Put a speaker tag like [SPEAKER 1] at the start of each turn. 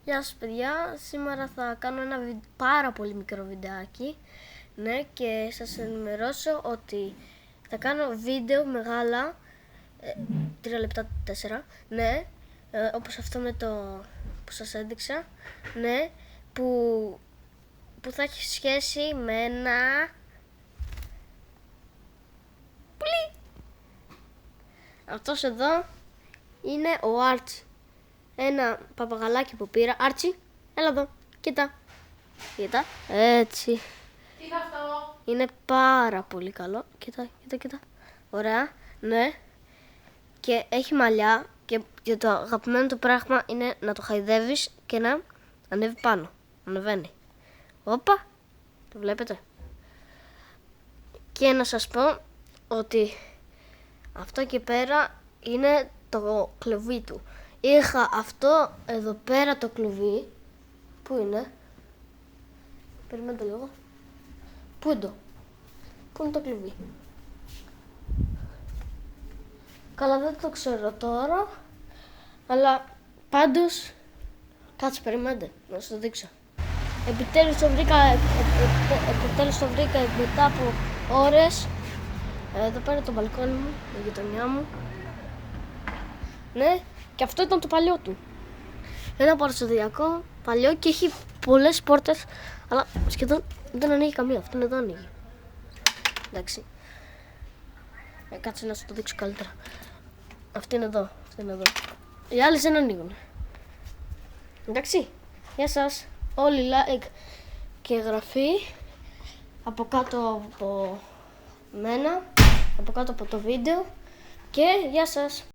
[SPEAKER 1] Γεια σας παιδιά, σήμερα θα κάνω ένα πάρα πολύ μικρό βιντεάκι. Ναι, και σας ενημερώσω ότι θα κάνω βίντεο μεγάλα, 3 λεπτά 4, ναι, όπως αυτό με το που σας έδειξα, ναι, που θα έχει σχέση με ένα πουλί. Αυτός εδώ είναι ο Άρτσι. Ένα παπαγαλάκι που πήρα. Άρτσι, έλα εδώ, κοίτα. Κοίτα, έτσι.
[SPEAKER 2] Τι είναι αυτό?
[SPEAKER 1] Είναι πάρα πολύ καλό. Κοίτα. Ωραία, ναι. Και έχει μαλλιά και το αγαπημένο του πράγμα είναι να το χαϊδεύεις και να ανέβει πάνω. Ανεβαίνει. Όπα, το βλέπετε. Και να σας πω ότι αυτό εκεί πέρα είναι το κλουβί του. Είχα αυτό εδώ πέρα το κλουβί. Πού είναι? Περιμένετε λίγο. Πού είναι το κλουβί? Καλά, δεν το ξέρω τώρα. Αλλά πάντως, κάτσε, περιμένετε να σας το δείξω. Επιτέλους το βρήκα μετά από ώρες. Εδώ πέρα το μπαλκόνι μου, η γειτονιά μου. Ναι, και αυτό ήταν το παλιό του. Ένα παρασοδιακό παλιό και έχει πολλές πόρτες, αλλά σχεδόν δεν ανοίγει καμία. Αυτόν εδώ ανοίγει. Εντάξει. Κάτσε να σου το δείξω καλύτερα. Αυτή είναι εδώ. Οι άλλες δεν ανοίγουν. Εντάξει. Γεια σας. Όλοι like και εγγραφή από κάτω από μένα, από κάτω από το βίντεο, και γεια σας.